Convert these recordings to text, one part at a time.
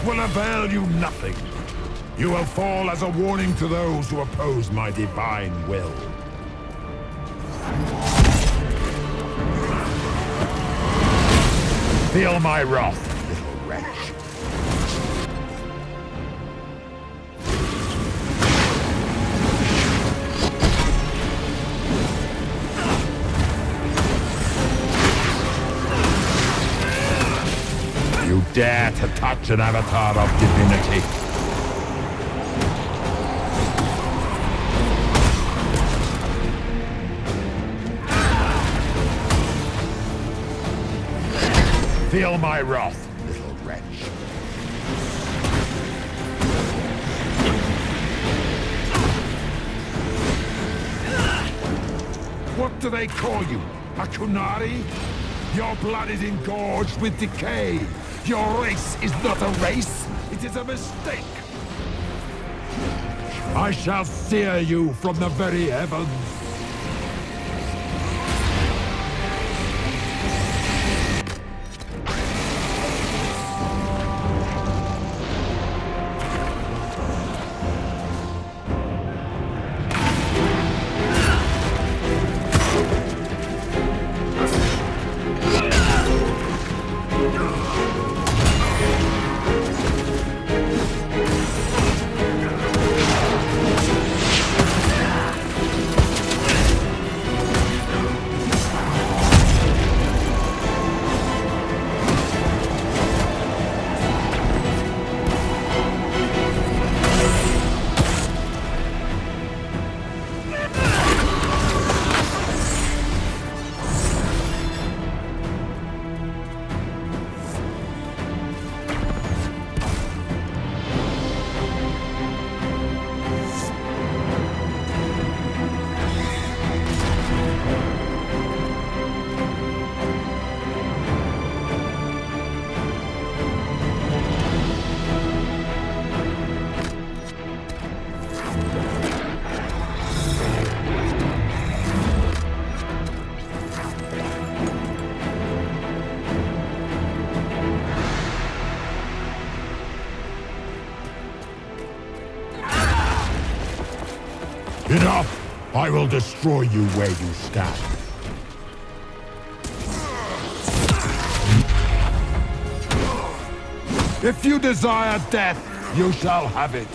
will avail you nothing. You will fall as a warning to those who oppose my divine will. Feel my wrath, little wretch. You dare to touch an avatar of divinity? Feel my wrath, little wretch. What do they call you? A Kunari? Your blood is engorged with decay. Your race is not a race, it is a mistake. I shall sear you from the very heavens. Enough! I will destroy you where you stand. If you desire death, you shall have it.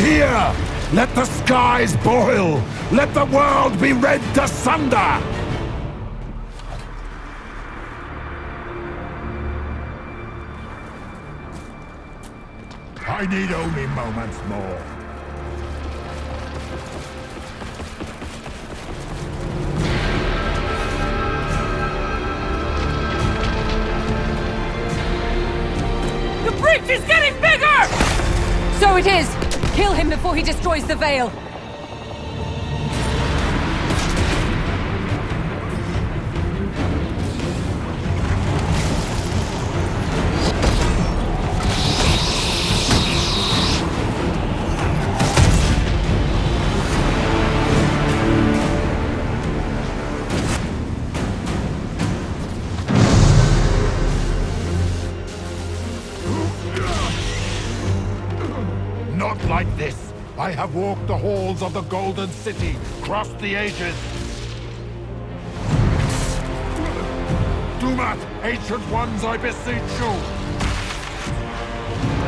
Here! Let the skies boil! Let the world be rent asunder! I need only moments more. The breach is getting bigger! So it is! Kill him before he destroys the Veil! Not like this! I have walked the halls of the Golden City, crossed the ages. Do not, ancient ones, I beseech you!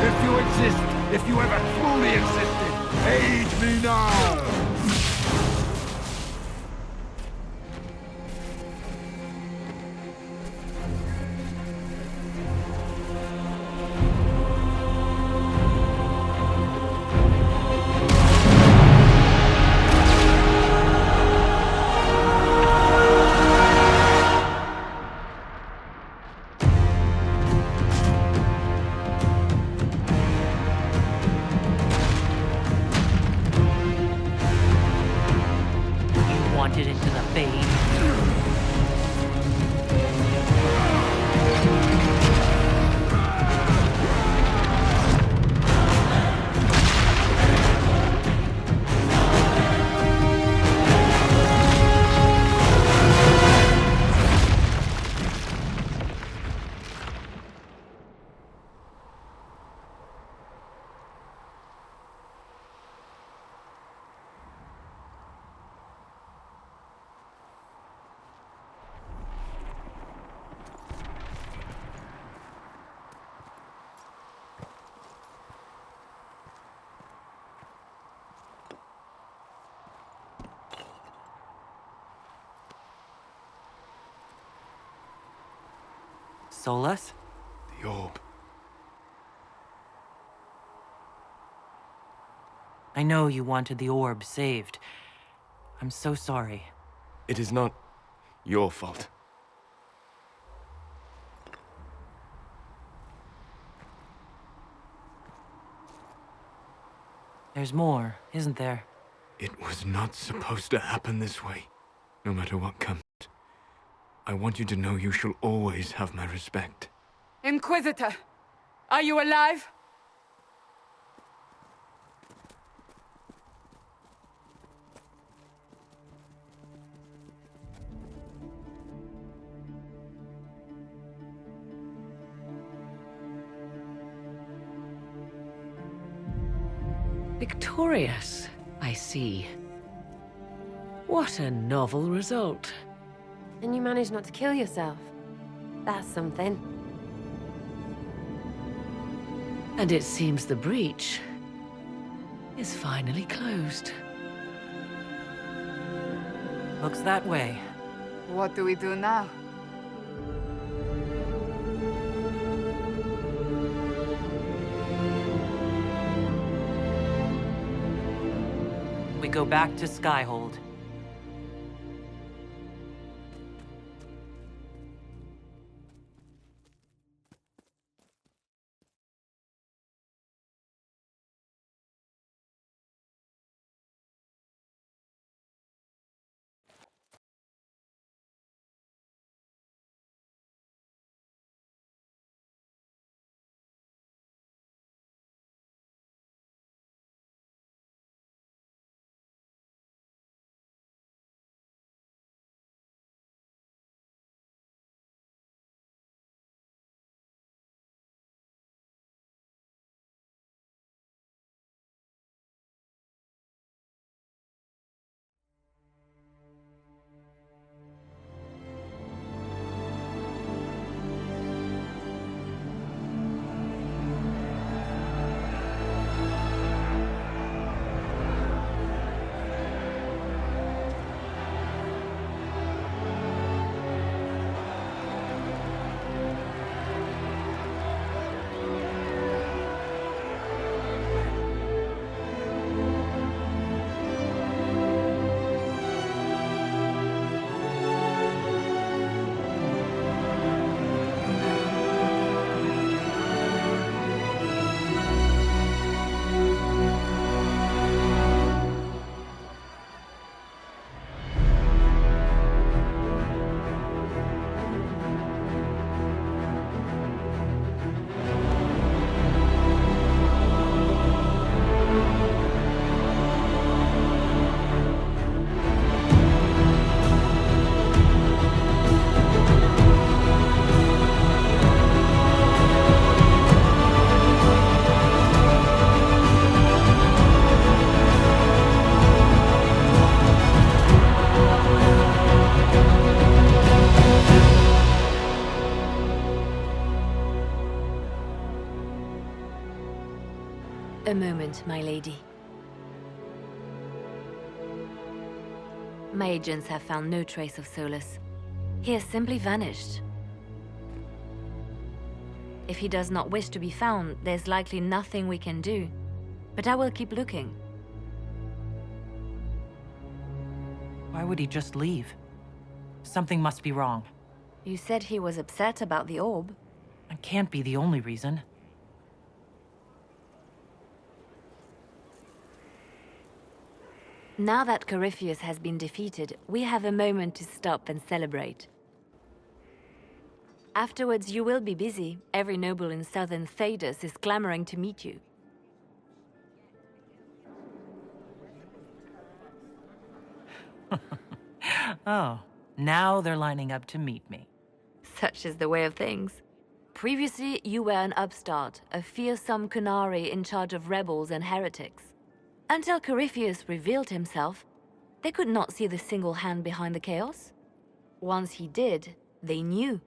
If you exist, if you ever truly existed, aid me now! Wanted into the fade. Solas? The orb. I know you wanted the orb saved. I'm so sorry. It is not your fault. There's more, isn't there? It was not supposed to happen this way. No matter what comes, I want you to know you shall always have my respect. Inquisitor! Are you alive? Victorious, I see. What a novel result. And you managed not to kill yourself. That's something. And it seems the breach is finally closed. Looks that way. What do we do now? We go back to Skyhold. A moment, my lady. My agents have found no trace of Solus. He has simply vanished. If he does not wish to be found, there's likely nothing we can do. But I will keep looking. Why would he just leave? Something must be wrong. You said he was upset about the orb. It can't be the only reason. Now that Corypheus has been defeated, we have a moment to stop and celebrate. Afterwards, you will be busy. Every noble in southern Thedas is clamoring to meet you. Oh, now they're lining up to meet me. Such is the way of things. Previously, you were an upstart, a fearsome Kunari in charge of rebels and heretics. Until Corypheus revealed himself, they could not see the single hand behind the chaos. Once he did, they knew.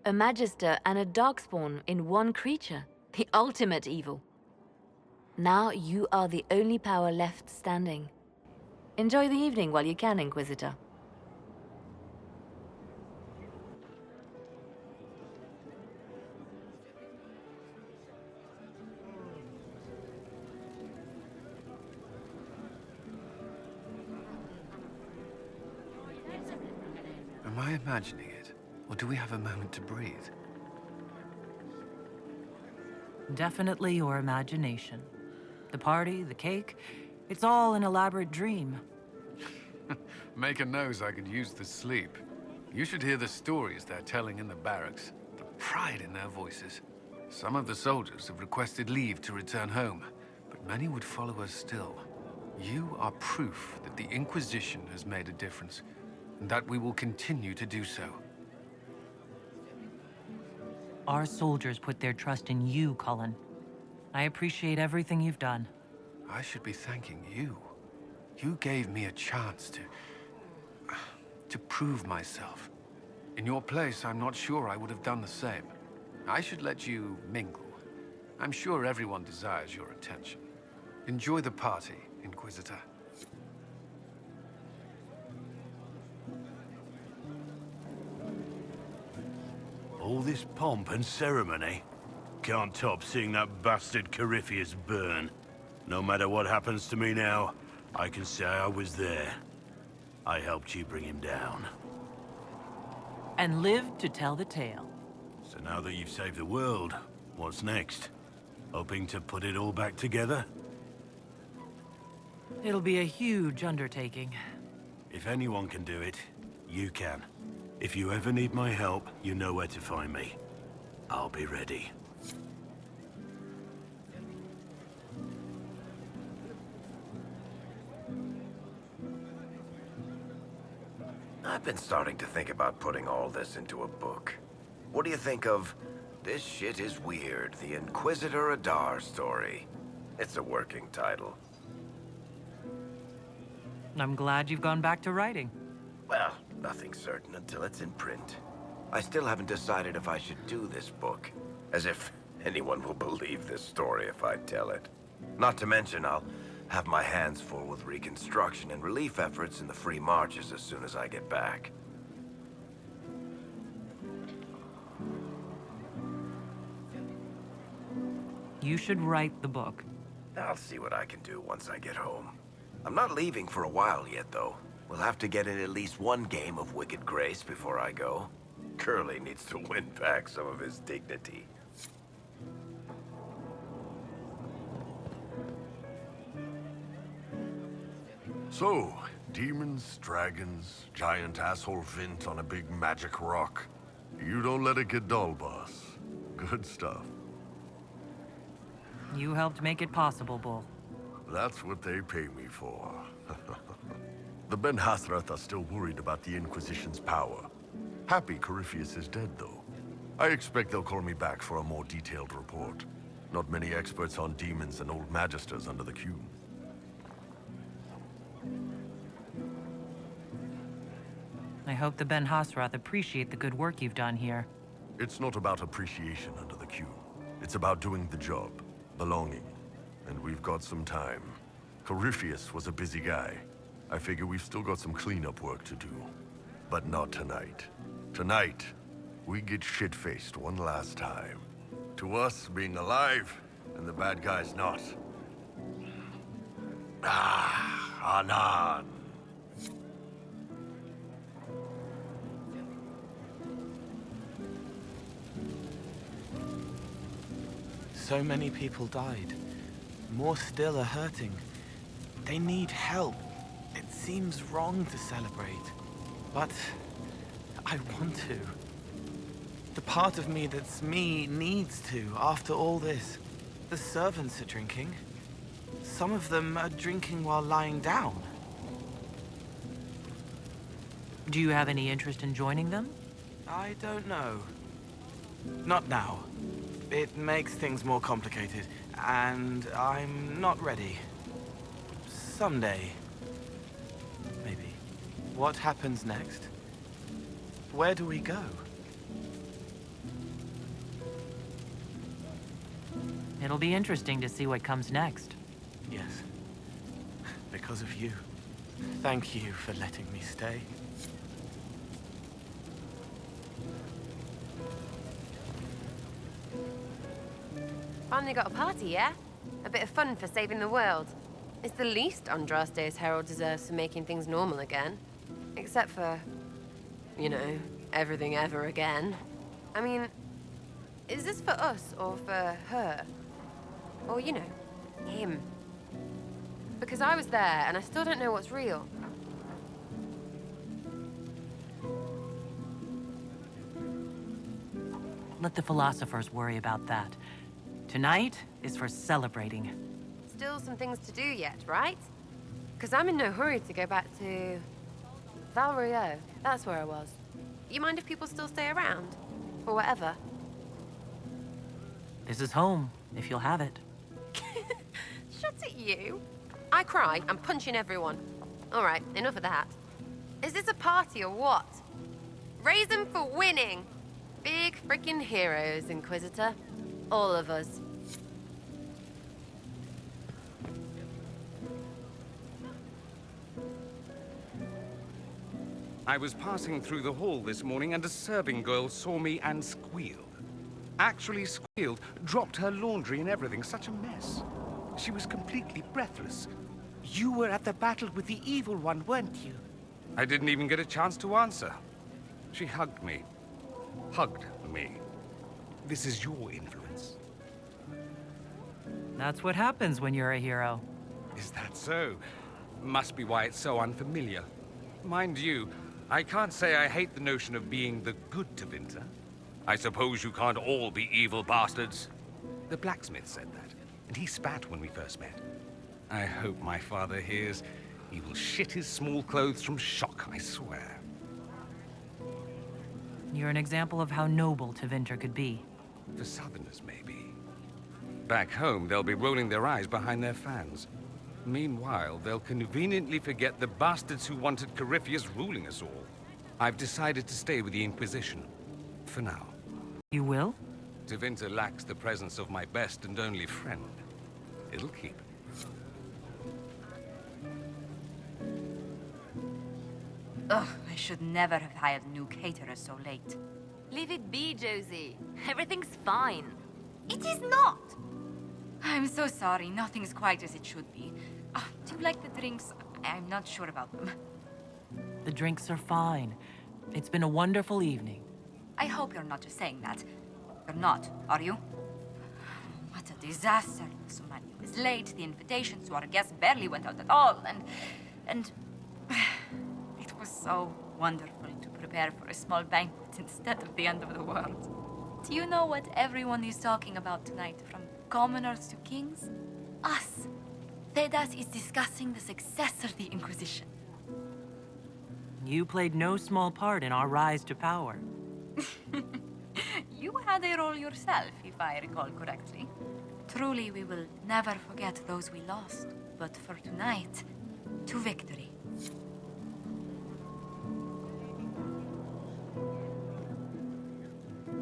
A Magister and a Darkspawn in one creature, the ultimate evil. Now you are the only power left standing. Enjoy the evening while you can, Inquisitor. Am I imagining it? Or do we have a moment to breathe? Definitely your imagination. The party, the cake, it's all an elaborate dream. Maker knows I could use the sleep. You should hear the stories they're telling in the barracks. The pride in their voices. Some of the soldiers have requested leave to return home, but many would follow us still. You are proof that the Inquisition has made a difference, and that we will continue to do so. Our soldiers put their trust in you, Cullen. I appreciate everything you've done. I should be thanking you. You gave me a chance to prove myself. In your place, I'm not sure I would have done the same. I should let you mingle. I'm sure everyone desires your attention. Enjoy the party, Inquisitor. All this pomp and ceremony? Can't top seeing that bastard Corypheus burn. No matter what happens to me now, I can say I was there. I helped you bring him down. And live to tell the tale. So now that you've saved the world, what's next? Hoping to put it all back together? It'll be a huge undertaking. If anyone can do it, you can. If you ever need my help, you know where to find me. I'll be ready. I've been starting to think about putting all this into a book. What do you think of This Shit Is Weird, the Inquisitor Adar story? It's a working title. I'm glad you've gone back to writing. Well, nothing's certain until it's in print. I still haven't decided if I should do this book. As if anyone will believe this story if I tell it. Not to mention, I'll have my hands full with reconstruction and relief efforts in the Free Marches as soon as I get back. You should write the book. I'll see what I can do once I get home. I'm not leaving for a while yet, though. We'll have to get in at least one game of Wicked Grace before I go. Curly needs to win back some of his dignity. So, demons, dragons, giant asshole Vint on a big magic rock. You don't let it get dull, boss. Good stuff. You helped make it possible, Bull. That's what they pay me for. The Ben Hathrath are still worried about the Inquisition's power. Happy Corypheus is dead, though. I expect they'll call me back for a more detailed report. Not many experts on demons and old magisters under the Q. I hope the Ben Hasrath appreciate the good work you've done here. It's not about appreciation under the Q. It's about doing the job, belonging. and we've got some time. Corypheus was a busy guy. I figure we've still got some cleanup work to do. But not tonight. Tonight, we get shit-faced one last time. To us, being alive, and the bad guys not. Anan. So many people died. More still are hurting. They need help. It seems wrong to celebrate, but I want to. The part of me that's me needs to, after all this. The servants are drinking. Some of them are drinking while lying down. Do you have any interest in joining them? I don't know. Not now. It makes things more complicated, and I'm not ready. Someday. Maybe. What happens next? Where do we go? It'll be interesting to see what comes next. Yes. Because of you. Thank you for letting me stay. Finally got a party, yeah? A bit of fun for saving the world. It's the least Andraste's herald deserves for making things normal again. Except for, you know, everything ever again. I mean, is this for us or for her? Or, you know, him? Because I was there and I still don't know what's real. Let the philosophers worry about that. Tonight is for celebrating. Still some things to do yet, right? Because I'm in no hurry to go back to... Val Rio. That's where I was. You mind if people still stay around? Or whatever? This is home, if you'll have it. Shut it, you. I cry, I'm punching everyone. All right, enough of that. Is this a party or what? Raise them for winning. Big freaking heroes, Inquisitor. All of us. I was passing through the hall this morning and a serving girl saw me and squealed. Actually squealed, dropped her laundry and everything, such a mess. She was completely breathless. You were at the battle with the evil one, weren't you? I didn't even get a chance to answer. She hugged me. Hugged me. This is your influence. That's what happens when you're a hero. Is that so? Must be why it's so unfamiliar. Mind you, I can't say I hate the notion of being the good Tevinter. I suppose you can't all be evil bastards. The blacksmith said that, and he spat when we first met. I hope my father hears. He will shit his small clothes from shock, I swear. You're an example of how noble Tevinter could be. For Southerners, maybe. Back home, they'll be rolling their eyes behind their fans. Meanwhile, they'll conveniently forget the bastards who wanted Corypheus ruling us all. I've decided to stay with the Inquisition. For now. You will? Tevinter lacks the presence of my best and only friend. It'll keep. Ugh, I should never have hired new caterers so late. Leave it be, Josie. Everything's fine. It is not! I'm so sorry, nothing's quite as it should be. Do you like the drinks? I'm not sure about them. The drinks are fine. It's been a wonderful evening. I hope you're not just saying that. You're not, are you? What a disaster. Somebody was late, the invitations to our guests barely went out at all, and... It was so wonderful to prepare for a small banquet instead of the end of the world. Do you know what everyone is talking about tonight, from commoners to kings? Us. Thedas is discussing the success of the Inquisition. You played no small part in our rise to power. You had a role yourself, if I recall correctly. Truly, we will never forget those we lost. But for tonight, to victory.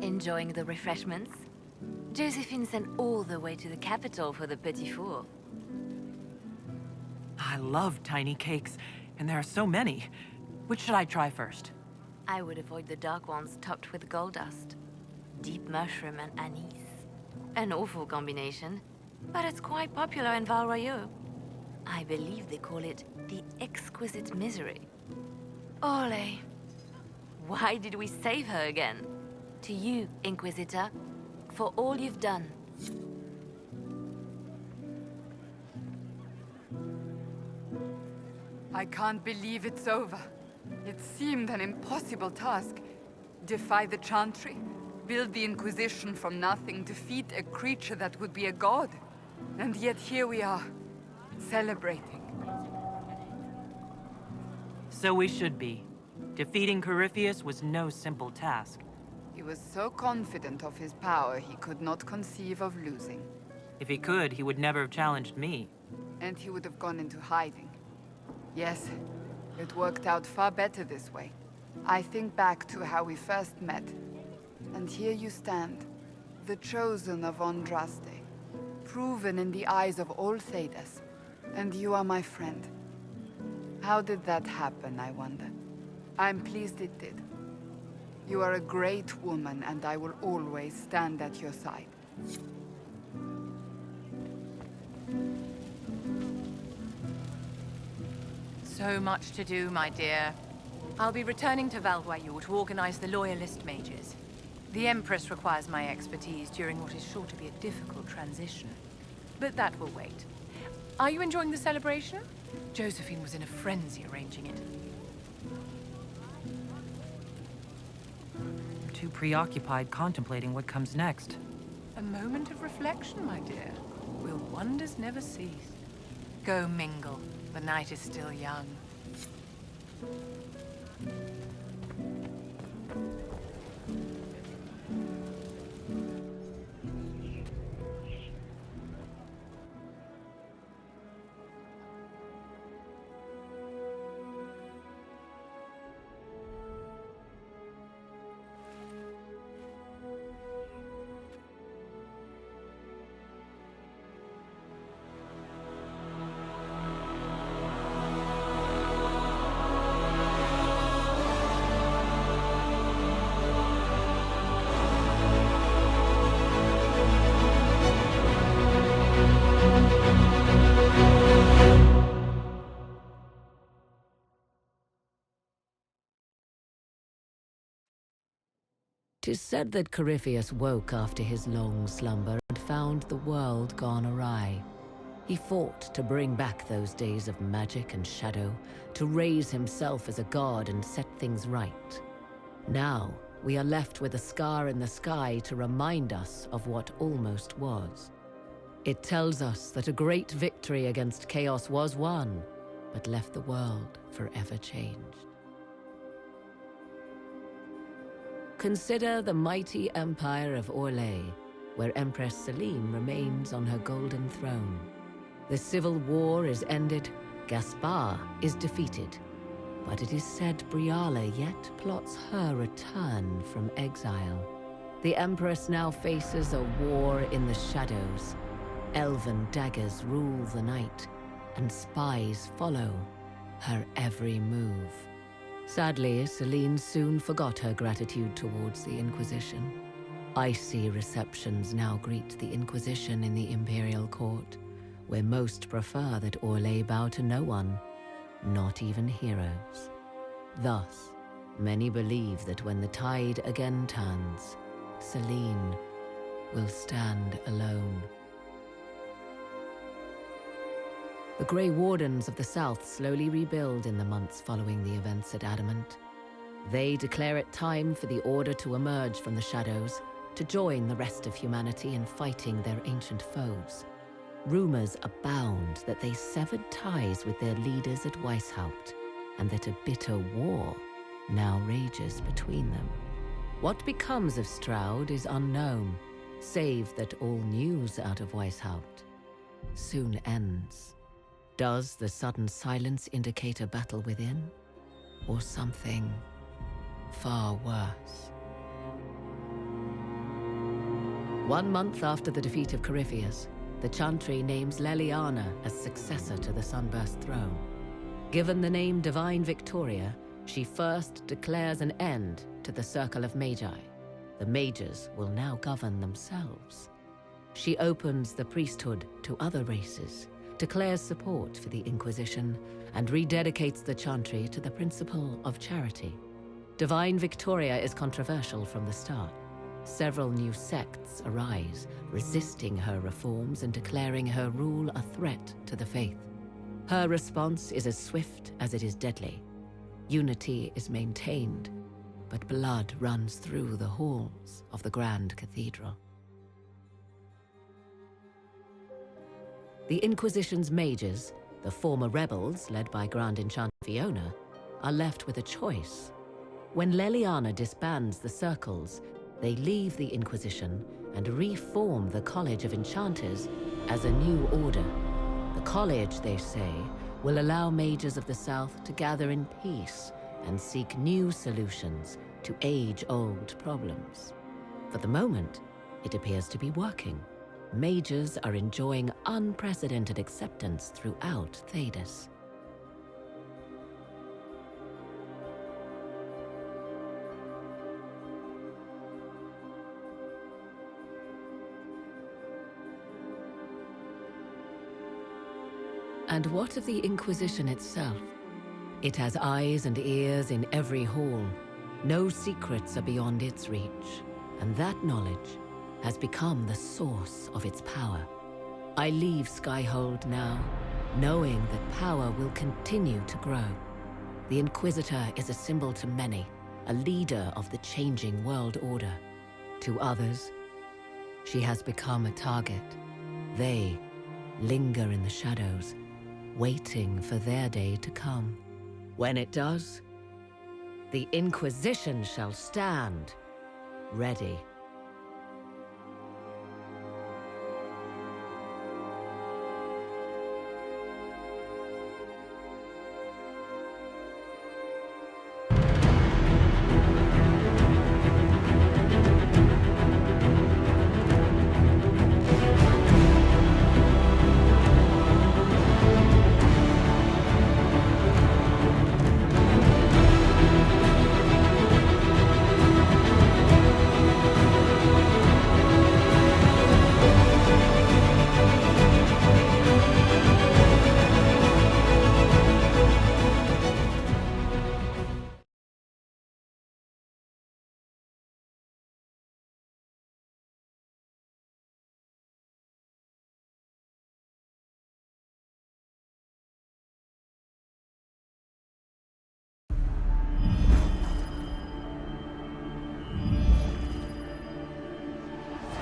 Enjoying the refreshments? Josephine sent all the way to the capital for the petit four. I love tiny cakes, and there are so many. Which should I try first? I would avoid the dark ones topped with gold dust. Deep mushroom and anise. An awful combination, but it's quite popular in Val Royeaux. I believe they call it the exquisite misery. Ole, why did we save her again? To you, Inquisitor, for all you've done. I can't believe it's over. It seemed an impossible task. Defy the Chantry, build the Inquisition from nothing, defeat a creature that would be a god. And yet here we are, celebrating. So we should be. Defeating Corypheus was no simple task. He was so confident of his power, he could not conceive of losing. If he could, he would never have challenged me. And he would have gone into hiding. Yes, it worked out far better this way. I think back to how we first met. And here you stand, the chosen of Andraste, proven in the eyes of all Thedas. And you are my friend. How did that happen, I wonder? I'm pleased it did. You are a great woman, and I will always stand at your side. So much to do, my dear. I'll be returning to Val Royeaux to organize the Loyalist mages. The Empress requires my expertise during what is sure to be a difficult transition. But that will wait. Are you enjoying the celebration? Josephine was in a frenzy arranging it. I'm too preoccupied contemplating what comes next. A moment of reflection, my dear. Will wonders never cease? Go mingle. The night is still young. Tis said that Corypheus woke after his long slumber and found the world gone awry. He fought to bring back those days of magic and shadow, to raise himself as a god and set things right. Now, we are left with a scar in the sky to remind us of what almost was. It tells us that a great victory against chaos was won, but left the world forever changed. Consider the mighty empire of Orlais, where Empress Celine remains on her golden throne. The civil war is ended, Gaspar is defeated, but it is said Briala yet plots her return from exile. The Empress now faces a war in the shadows. Elven daggers rule the night, and spies follow her every move. Sadly, Celine soon forgot her gratitude towards the Inquisition. Icy receptions now greet the Inquisition in the Imperial Court, where most prefer that Orlais bow to no one, not even heroes. Thus, many believe that when the tide again turns, Celine will stand alone. The Grey Wardens of the South slowly rebuild in the months following the events at Adamant. They declare it time for the Order to emerge from the shadows, to join the rest of humanity in fighting their ancient foes. Rumors abound that they severed ties with their leaders at Weishaupt, and that a bitter war now rages between them. What becomes of Stroud is unknown, save that all news out of Weishaupt soon ends. Does the sudden silence indicate a battle within, or something far worse? 1 month after the defeat of Corypheus, the Chantry names Leliana as successor to the Sunburst throne. Given the name Divine Victoria, she first declares an end to the Circle of Magi. The mages will now govern themselves. She opens the priesthood to other races, declares support for the Inquisition, and rededicates the Chantry to the principle of charity. Divine Victoria is controversial from the start. Several new sects arise, resisting her reforms and declaring her rule a threat to the faith. Her response is as swift as it is deadly. Unity is maintained, but blood runs through the halls of the Grand Cathedral. The Inquisition's mages, the former rebels led by Grand Enchanter Fiona, are left with a choice. When Leliana disbands the circles, they leave the Inquisition and reform the College of Enchanters as a new order. The college, they say, will allow mages of the South to gather in peace and seek new solutions to age-old problems. For the moment, it appears to be working. Mages are enjoying unprecedented acceptance throughout Thedas. And what of the Inquisition itself? It has eyes and ears in every hall. No secrets are beyond its reach, and that knowledge has become the source of its power. I leave Skyhold now, knowing that power will continue to grow. The Inquisitor is a symbol to many, a leader of the changing world order. To others, she has become a target. They linger in the shadows, waiting for their day to come. When it does, the Inquisition shall stand, ready.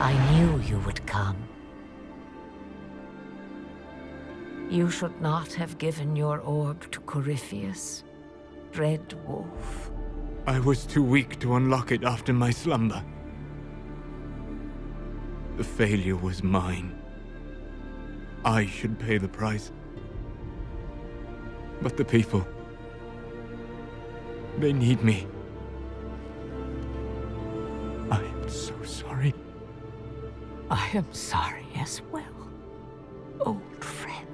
I knew you would come. You should not have given your orb to Corypheus, Red Wolf. I was too weak to unlock it after my slumber. The failure was mine. I should pay the price. But the people, they need me. I am so sorry. I am sorry as well, old friend.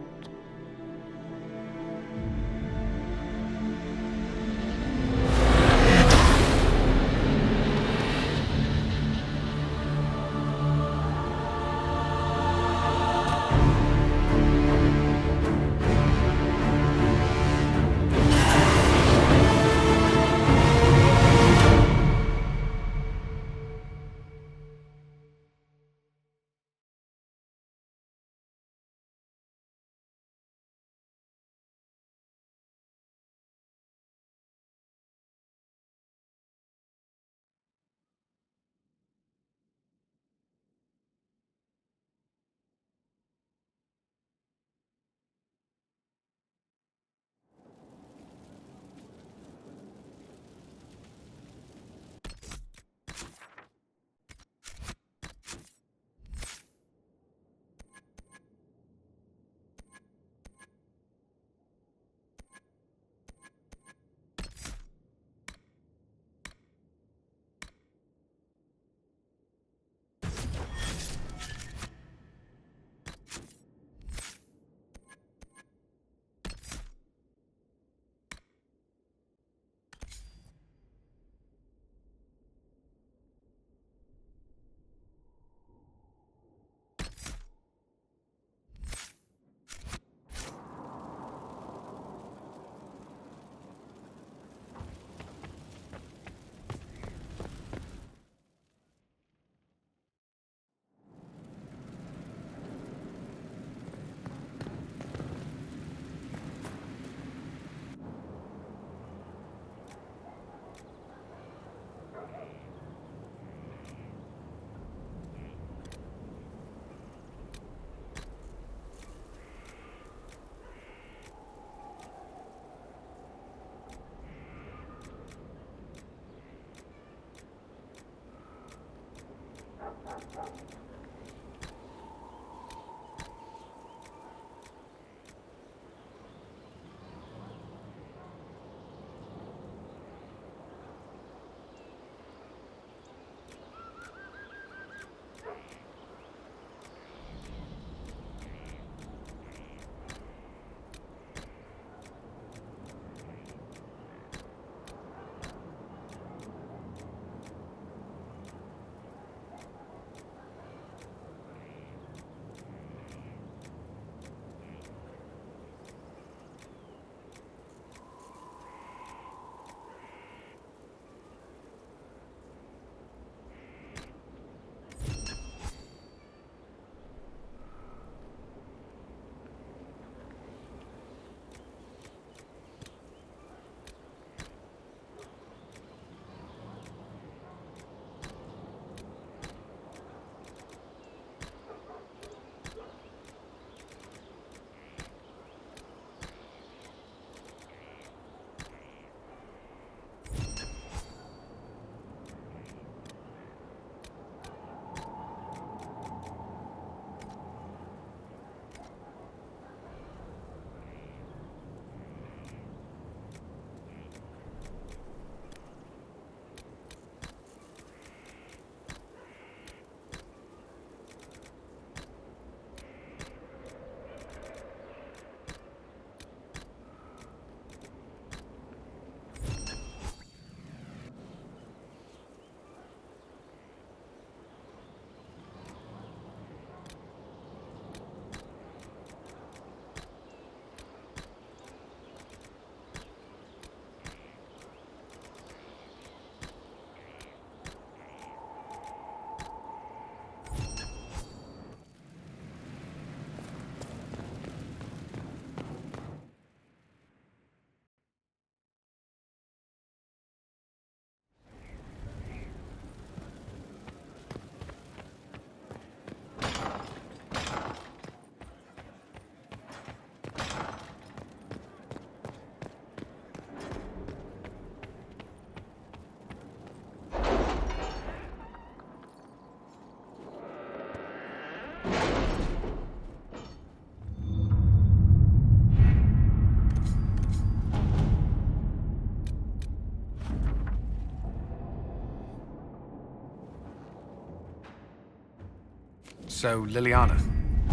So, Liliana,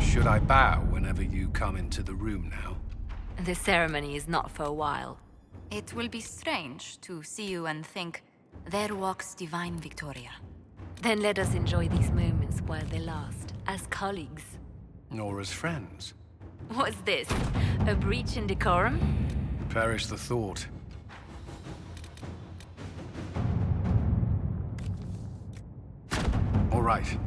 should I bow whenever you come into the room now? The ceremony is not for a while. It will be strange to see you and think, there walks divine Victoria. Then let us enjoy these moments while they last, as colleagues. Nor as friends. What's this? A breach in decorum? Perish the thought. All right.